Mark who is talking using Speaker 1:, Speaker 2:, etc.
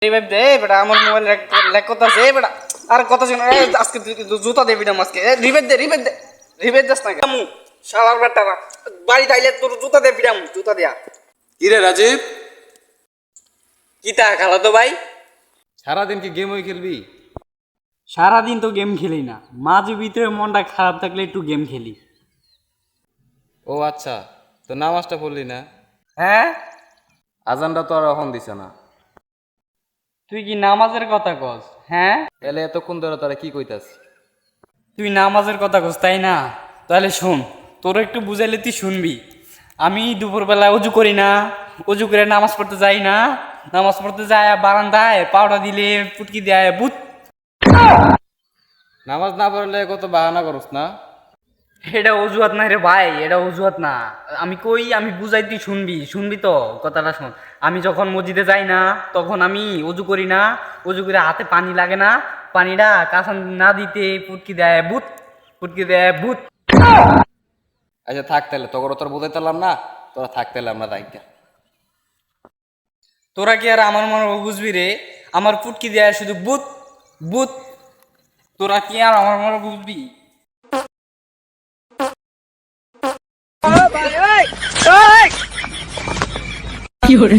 Speaker 1: Revive দে বেটা, আমার mobile lag করতেছে বেটা। আর কথা শুনে আজকে জুতা দে বিডাম আজকে। রিভাইভ দে, রিভাইভ দে, রিভাইভ দাস না কেমন শালার বেটা। বাড়ি তাইলে তোর জুতা দে বিডাম, জুতা দেয়া।
Speaker 2: কিরে রাজীব,
Speaker 1: কি তা খালা তো ভাই?
Speaker 2: সারাদিন কি গেম ওই খেলবি?
Speaker 1: সারাদিন তো গেম খেলি না, মাঝে ভিতরে মনটা খারাপ থাকলে একটু গেম খেলি।
Speaker 2: ও আচ্ছা, তো নামাজটা পড়লি না?
Speaker 1: হ্যাঁ,
Speaker 2: আজানটা তো আর এখন দিছে না।
Speaker 1: তুই কি নামাজের কথা কস? হ্যাঁ,
Speaker 2: এলে এতক্ষণ ধরে তোরা কি কইতাস?
Speaker 1: তুই নামাজের কথা কস তাই না? তাহলে শোন, তোর একটু বুঝাইলে তুই শুনবি। আমি দুপুরবেলা অজু করি না, অজু করে নামাজ পড়তে যাই না। নামাজ পড়তে যায় বারান্দায় পাউডার দিলে পুটকি দেয় বুত।
Speaker 2: নামাজ না পড়লে কত বাহানা করস না?
Speaker 1: এটা অজুহাত নাই রে ভাই, এটা অজুহাত না। আমি কই, আমি বুঝাই, তুই শুনবি, শুনবি তো কথাটা শোন। আমি যখন মসজিদে যাই না, তখন আমি অজু করি না। অজু করে হাতে পানি লাগে না, পানিটা কাঁচা না দিতে পুটকি দেয় ভূত, পুটকি দেয় ভূত।
Speaker 2: আচ্ছা থাক, তাহলে তোর বোঝাই তারলাম না, তোরা থাক তাহলে আমরা দায়িত্ব।
Speaker 1: তোরা কি আর আমার মনে বুঝবি রে? আমার পুটকি দেয় শুধু ভূত ভূত। তোরা কি আর আমার মনে বুঝবি?
Speaker 3: কি hore